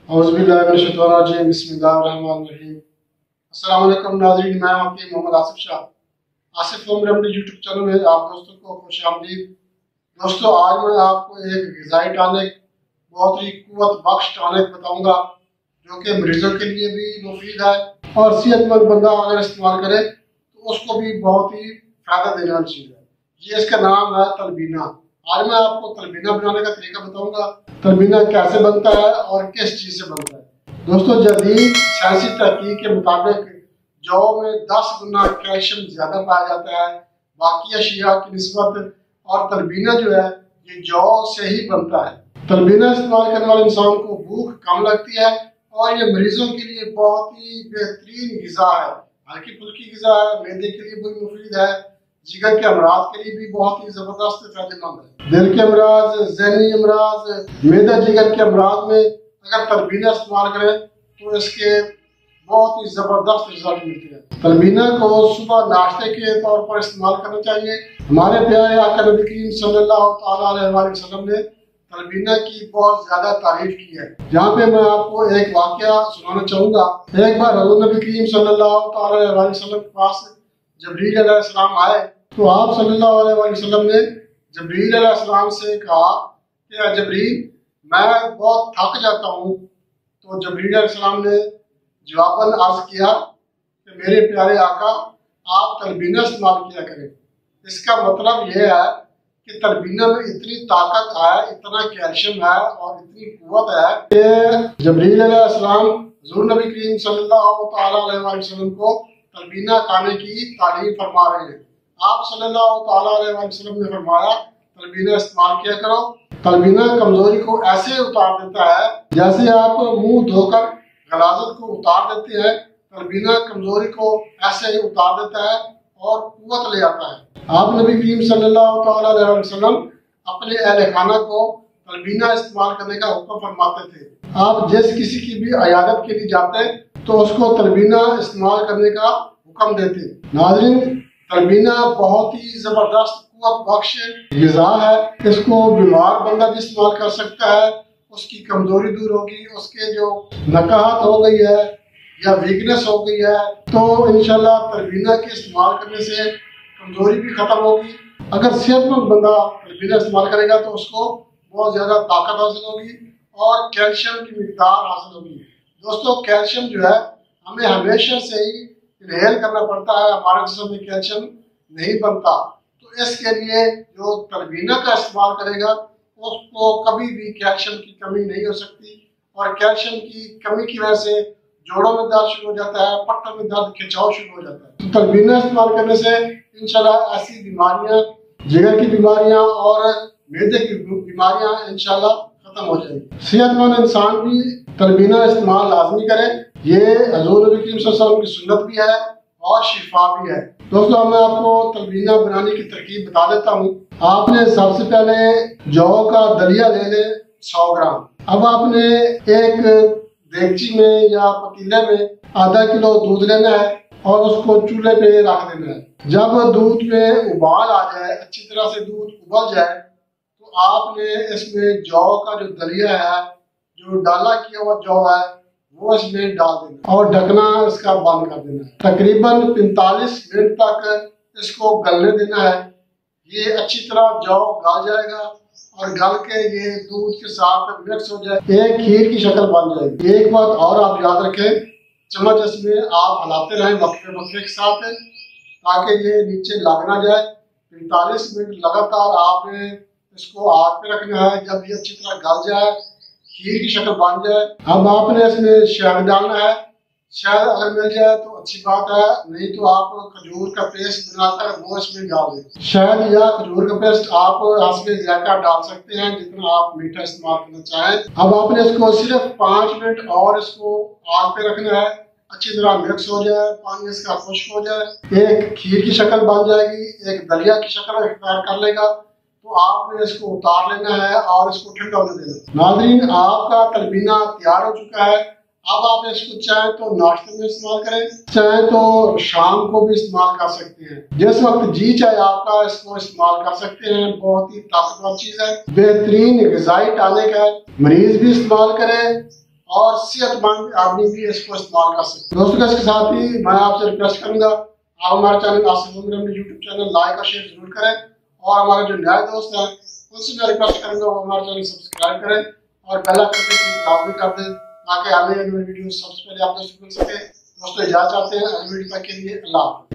अस्सलाम वालेकुम नाज़रीन, मैं आपके Mohammad Asif Shah Asif home remedy YouTube channel में आप दोस्तों को खुशामदीद। दोस्तों, आज मैं आपको एक ग़िज़ाई टॉनिक, बहुत ही कुव्वत बख्श टॉनिक बताऊंगा जो कि मरीजों के लिए भी मुफीद है और सेहतमंद बंदा अगर इस्तेमाल करे तो उसको भी बहुत ही फ़ायदा देने वाली चीज़ है। ये इसका नाम है तलबीना। आज मैं आपको तलबीना बनाने का तरीका बताऊंगा। तलबीना कैसे बनता है और किस चीज़ से बनता है। दोस्तों, जदीद साइंसी तहकीक के मुताबिक जौ में 10 गुना कैल्शियम ज़्यादा पाया जाता है बाकी अशिया की निस्बत, और तलबीना जो है ये जौ से ही बनता है। तलबीना इस्तेमाल करने वाले इंसान को भूख कम लगती है और ये मरीजों के लिए बहुत ही बेहतरीन ग़िज़ा है। हल्की फुल्की ग़िज़ा है, मैदे के लिए भी मुफीद है, जिगर के अमराज के लिए भी बहुत ही ज़बरदस्त फायदेमंद है। दिल के अमराज, ज़हनी अमराज, मैदा जिगर के अमराज में अगर तलबीना इस्तेमाल करें तो इसके बहुत ही ज़बरदस्त रिजल्ट मिलते हैं। तलबीना को सुबह नाश्ते के तौर पर इस्तेमाल करना चाहिए। हमारे प्यारे आका नबी करीम सल्लल्लाहु अलैहि वसल्लम ने तलबीना की बहुत ज़्यादा तारीफ की है। यहाँ पे मैं आपको एक वाक़या सुनाना चाहूँगा। एक बार हज़ूर नबी करीम सल्लल्लाहु अलैहि वसल्लम के पास जबरील अलैहिस्सलाम आए तो आप सल्लल्लाहु अलैहि वसल्लम ने जबरील अलैहिस्सलाम से कहा कि जबरील, मैं बहुत थक जाता हूँ। तो जबरील अलैहिस्सलाम ने जवाबन अर्ज किया कि मेरे प्यारे आका, आप तलबीना इस्तेमाल किया करें। इसका मतलब यह है कि तलबीना में इतनी ताकत है, इतना कैल्शियम है और इतनी कुव्वत है कि जबरील अलैहिस्सलाम हुज़ूर नबी करीम सल्लल्लाहु अलैहि वसल्लम को तलबीना खाने की तालीम फरमा रहे हैं। आप सल्लल्लाहु अलैहि वसल्लम ने फरमाया, तलबीना इस्तेमाल किया करो। तलबीना कमजोरी को ऐसे उतार देता है जैसे आप मुंह धोकर गलाजत को उतार देते हैं। तलबीना कमजोरी को ऐसे ही उतार देता है और कुव्वत ले आता है। आप नबी करीम सल्लल्लाहु अलैहि वसल्लम अपने अहले खाना को तलबीना इस्तेमाल करने का हुक्म फरमाते थे। आप जिस किसी की भी इयादत के लिए जाते तो उसको तलबीना इस्तेमाल करने का हुक्म देते। नाज़रीन, तलबीना बहुत ही ज़बरदस्त कुव्वत बख्श ग़िज़ा है। इसको बीमार बंदा भी इस्तेमाल कर सकता है। उसकी कमजोरी दूर होगी, उसके जो नकाहत हो गई है या वीकनेस हो गई है तो इंशाल्लाह तलबीना के इस्तेमाल करने से कमजोरी भी खत्म होगी। अगर सेहतमंद बंदा तलबीना इस्तेमाल करेगा तो उसको बहुत ज़्यादा ताकत हासिल होगी और कैल्शियम की मिकदार हासिल होगी। दोस्तों, कैल्शियम जो है हमें हमेशा से ही इनहेल करना पड़ता है, हमारे जिस्म में कैल्शियम नहीं बनता। तो इसके लिए जो तलबीना का इस्तेमाल करेगा उसको कभी भी कैल्शियम की कमी नहीं हो सकती, और कैल्शियम की कमी की वजह से जोड़ों में दर्द शुरू हो जाता है, पट्टों में दर्द, खिंचाव शुरू हो जाता है। तो तलबीना इस्तेमाल करने से इंशाल्लाह ऐसी बीमारियां, जिगर की बीमारियां और मैदे की बीमारियां इंशाल्लाह खत्म हो जाएगी। सेहतमंद इंसान भी तलबीना इस्तेमाल लाजमी करे। ये हज़ूर नबी करीम सल्लल्लाहु अलैहि वसल्लम की सुन्नत भी है और शिफा भी है। दोस्तों, मैं आपको तलबीना बनाने की तरकीब बता देता हूँ। आपने सबसे पहले जौ का दलिया ले लें 100 ग्राम। अब आपने एक देगची में या पतीले में आधा किलो दूध लेना है और उसको चूल्हे पे रख देना है। जब दूध में उबाल आ जाए, अच्छी तरह से दूध उबल जाए, तो आपने इसमें जौ का जो दलिया है, जो डाला किया हुआ जौ है, वो इसमें डाल देना और ढकना इसका बंद कर देना है। तकरीबन 45 मिनट तक इसको गलने देना है। ये अच्छी तरह जौ गल जाएगा और गल के ये दूध के साथ मिक्स हो जाए, एक खीर की शक्ल बन जाएगी। एक बात और आप याद रखें, चम्मच इसमें आप हिलाते रहें वक्फे वक्फे के साथ ताकि ये नीचे लग ना जाए। 45 मिनट लगातार आपने इसको आग पे रखना है। जब ये अच्छी तरह गल जाए, खीर की शक्ल बन जाए, अब आपने इसमें शहद डालना है। शहद अगर मिल जाए तो अच्छी बात है, नहीं तो आप खजूर का पेस्ट बनाकर वो इसमें डाल दें। शहद या खजूर का पेस्ट आप हस्बे ज़ायका डाल सकते हैं, जितना आप मीठा इस्तेमाल करना चाहें। अब आपने इसको सिर्फ 5 मिनट और इसको आग पे रखना है। अच्छी तरह मिक्स हो जाए, पानी इसका खुश्क हो जाए, एक खीर की शक्ल बन जाएगी, एक दलिया की शक्ल इख्तियार कर लेगा। तो आपने इसको उतार लेना है और इसको ठंडा होने देना। नाज़रीन, आपका तलबीना तैयार हो चुका है। अब आप इसको चाहे तो नाश्ते में इस्तेमाल करें, चाहे तो शाम को भी इस्तेमाल कर सकते हैं। जिस वक्त जी चाहे आपका इसको इस्तेमाल कर सकते हैं। बहुत ही ताकतवर चीज है, बेहतरीन ग़िज़ाई टॉनिक है। मरीज भी इस्तेमाल करें, और सेहतमंद आदमी भी इसको इस्तेमाल कर सकते हैं। दोस्तों, इसके साथ ही मैं आपसे रिक्वेस्ट करूंगा, आप हमारे चैनल आसान यूट्यूब चैनल लाइक और शेयर जरूर करें, और हमारे जो नए दोस्त हैं उनसे मैं रिक्वेस्ट करूंगा वो हमारे चैनल सब्सक्राइब करें और बेल आइकन पे लाजमी कर दें, ताकि आने वाली वीडियो सबसे पहले आप दोस्तों को मिल सके। दोस्तों, इजाजत चाहते हैं अगली वीडियो तक के लिए। अल्लाह।